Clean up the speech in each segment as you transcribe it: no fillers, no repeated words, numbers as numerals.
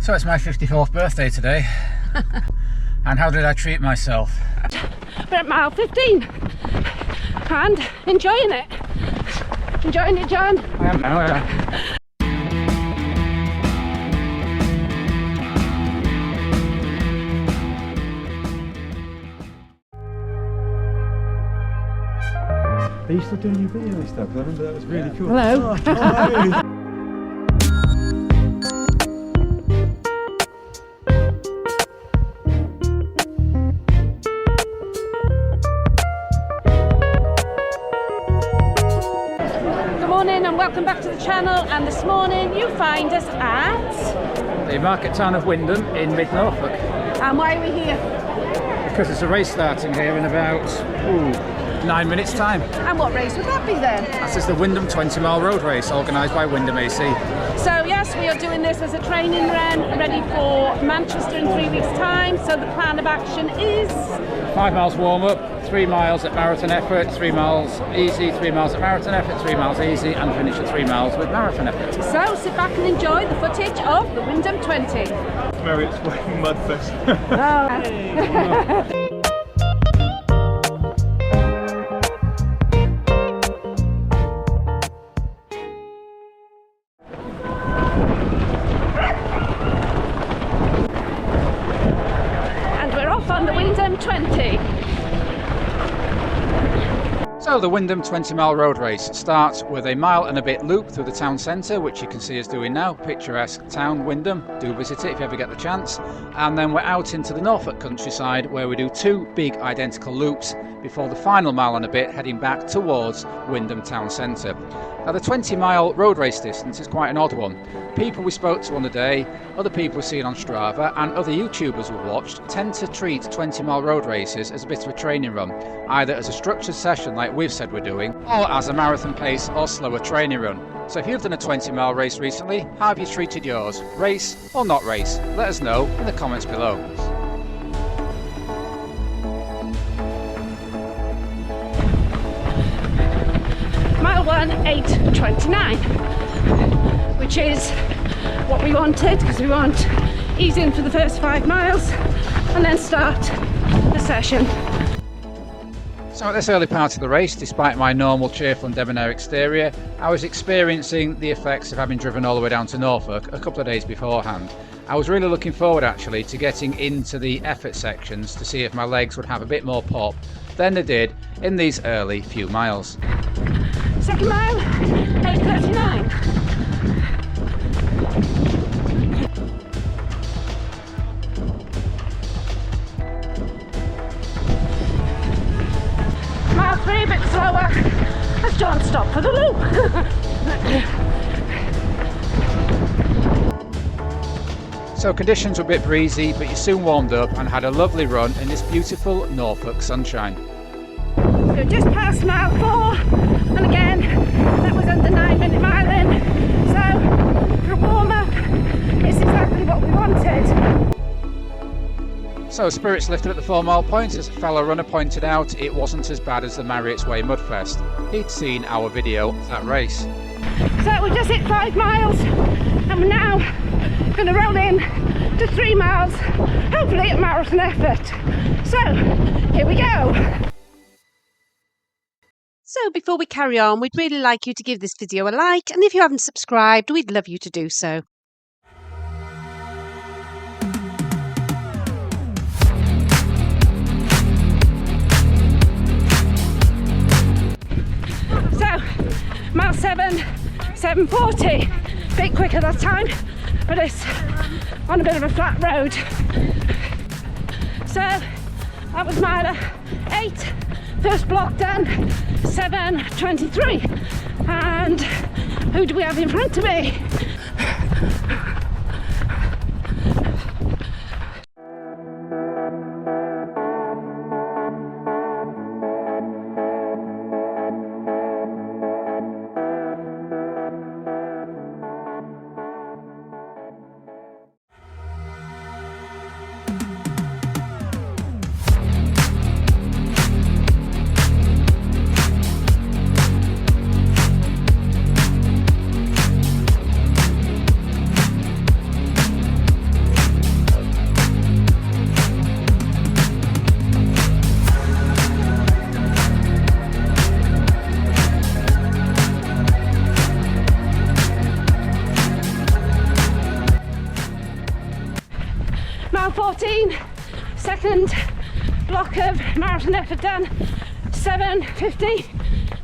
So it's my 54th birthday today. And how did I treat myself? We're at mile 15 and enjoying it. Enjoying it, John? I am now, yeah. Are you still doing your video and stuff? I remember that was really cool. Hello. Oh, hi. Good morning and welcome back to the channel, and this morning you find us at The market town of Wymondham in mid-Norfolk. and why are we here? Because there's a race starting here in about 9 minutes time. And what race would that be then? This is the Wymondham 20-mile road race organised by Wymondham AC. So yes, we are doing this as a training run ready for Manchester in 3 weeks time. So the plan of action is 5 miles warm-up, 3 miles at marathon effort, 3 miles easy, 3 miles at marathon effort, 3 miles easy, and finish at 3 miles with marathon effort. so sit back and enjoy the footage of the Wymondham 20. Marriott's Way Mudfest. And we're off on the Wymondham 20. So the Wymondham 20-mile road race starts with a mile and a bit loop through the town centre, which you can see us doing now. Picturesque town, Wymondham. Do visit it if you ever get the chance. And then we're out into the Norfolk countryside, where we do 2 big identical loops before the final mile and a bit heading back towards Wymondham town centre. Now the 20-mile road race distance is quite an odd one. People we spoke to on the day, other people we've seen on Strava, and other YouTubers we've watched tend to treat 20-mile road races as a bit of a training run, either as a structured session like we've said we're doing, or as a marathon pace or slower training run. So if you've done a 20-mile race recently, how have you treated yours? Race or not race? Let us know in the comments below. Mile 1, 8:29, which is what we wanted, because we want ease in for the first 5 miles and then start the session. So at this early part of the race, despite my normal cheerful and debonair exterior, I was experiencing the effects of having driven all the way down to Norfolk a couple of days beforehand. I was really looking forward actually to getting into the effort sections to see if my legs would have a bit more pop than they did in these early few miles. Second mile, 8:39. Mile 3, a bit slower, as John stopped for the loop. So conditions were a bit breezy, but you soon warmed up and had a lovely run in this beautiful Norfolk sunshine. So just past mile 4, and again, that was under 9-minute miling. So for a warm-up, it's exactly what we wanted. So spirits lifted at the 4-mile point. As a fellow runner pointed out, it wasn't as bad as the Marriott's Way Mudfest. He'd seen our video of that race. So we just hit 5 miles, and we're now going to roll in to 3 miles, hopefully at marathon effort. So here we go. So before we carry on, we'd really like you to give this video a like, and if you haven't subscribed, we'd love you to do so. So mile 7, 7:40, bit quicker that time, but it's on a bit of a flat road. So that was mile 8, first block done, 7:23, and who do we have in front of me? mile 14, second block of marathon effort done, 7:50.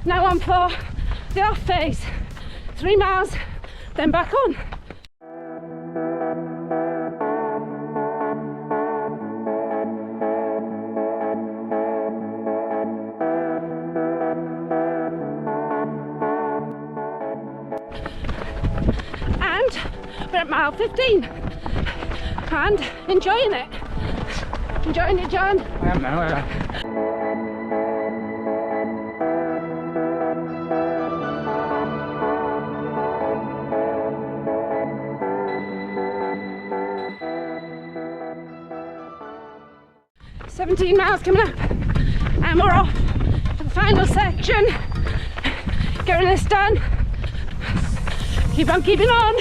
Now on for the off phase, 3 miles, then back on. And we're at mile 15 and enjoying it. Enjoying it, John? I am now, yeah. "17 miles coming up, and we're off for the final section. Getting this done. Keep on keeping on.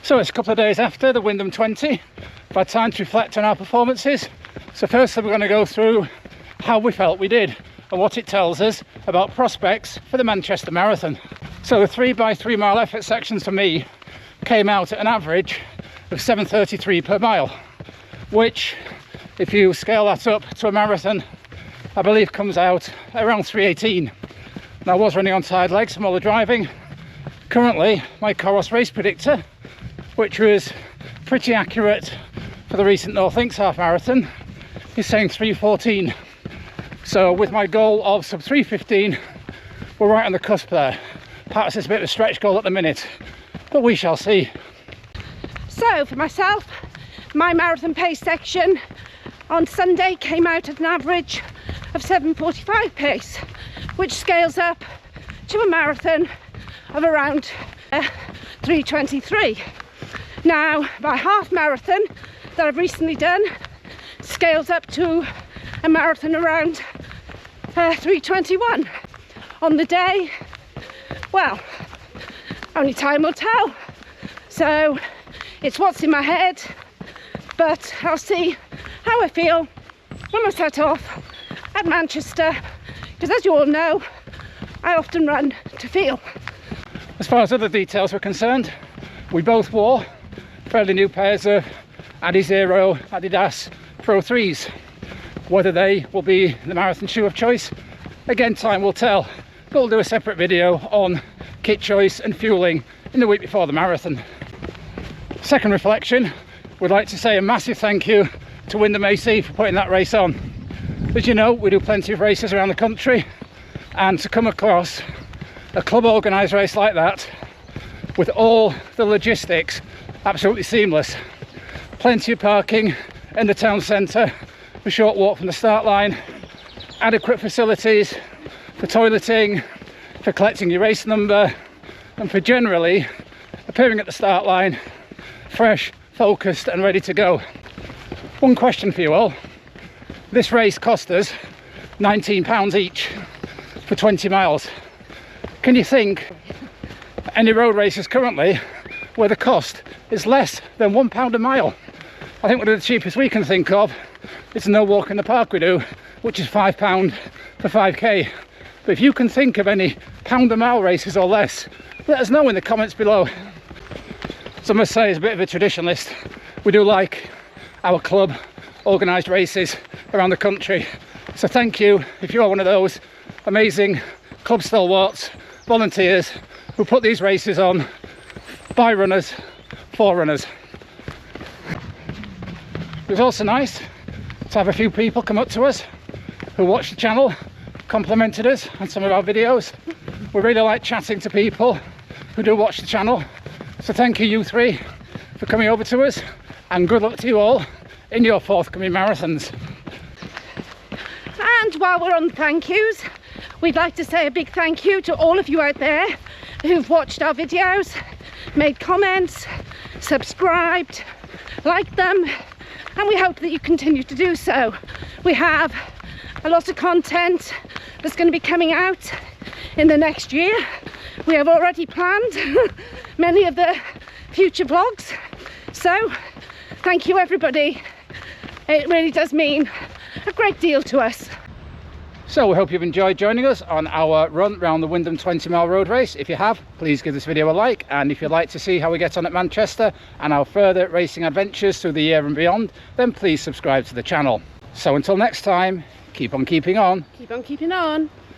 So it's a couple of days after the Wymondham 20. We've had time to reflect on our performances. So firstly, we're going to go through how we felt we did and what it tells us about prospects for the Manchester Marathon. So the 3x3 mile effort sections for me came out at an average of 7:33 per mile, which, if you scale that up to a marathon, I believe comes out around 3:18. Now, I was running on side legs from all the driving. Currently, my Coros race predictor, which was pretty accurate for the recent Norfolk half marathon, is saying 3:14. So with my goal of sub 3:15, we're right on the cusp there. Perhaps it's a bit of a stretch goal at the minute, but we shall see. So for myself, my marathon pace section on Sunday came out at an average of 7:45 pace, which scales up to a marathon of around 3:23. Now, my half marathon that I've recently done scales up to a marathon around 3:21. On the day, well, only time will tell. So it's what's in my head, but I'll see how I feel when I set off at Manchester, because as you all know, I often run to feel. As far as other details were concerned, we both wore fairly new pairs of Adizero Adidas Pro 3s. Whether they will be the marathon shoe of choice, again, time will tell. But we'll do a separate video on kit choice and fueling in the week before the marathon. Second reflection, we'd like to say a massive thank you to Wymondham AC for putting that race on. As you know, we do plenty of races around the country, and to come across a club organised race like that with all the logistics absolutely seamless. Plenty of parking in the town centre, a short walk from the start line, adequate facilities for toileting, for collecting your race number, and for generally appearing at the start line fresh, focused and ready to go. One question for you all. This race cost us £19 each for 20 miles. Can you think any road races currently where the cost is less than £1 a mile? I think one of the cheapest we can think of is no walk in the park we do, which is £5 for 5k. But if you can think of any pound a mile races or less, let us know in the comments below. So I must say, as a bit of a traditionalist, we do like our club organised races around the country. So thank you if you are one of those amazing club stalwarts, volunteers who put these races on by runners, for runners. It was also nice to have a few people come up to us who watched the channel, complimented us on some of our videos. We really like chatting to people who do watch the channel. So thank you three for coming over to us, and good luck to you all in your forthcoming marathons. And while we're on thank yous, we'd like to say a big thank you to all of you out there who've watched our videos, made comments, subscribed, liked them, and we hope that you continue to do so. We have a lot of content that's going to be coming out in the next year. We have already planned many of the future vlogs, so thank you everybody. It really does mean a great deal to us. So we hope you've enjoyed joining us on our run around the Wymondham 20-mile road race. If you have, please give this video a like, and if you'd like to see how we get on at Manchester and our further racing adventures through the year and beyond, then please subscribe to the channel. So until next time, keep on keeping on. Keep on keeping on.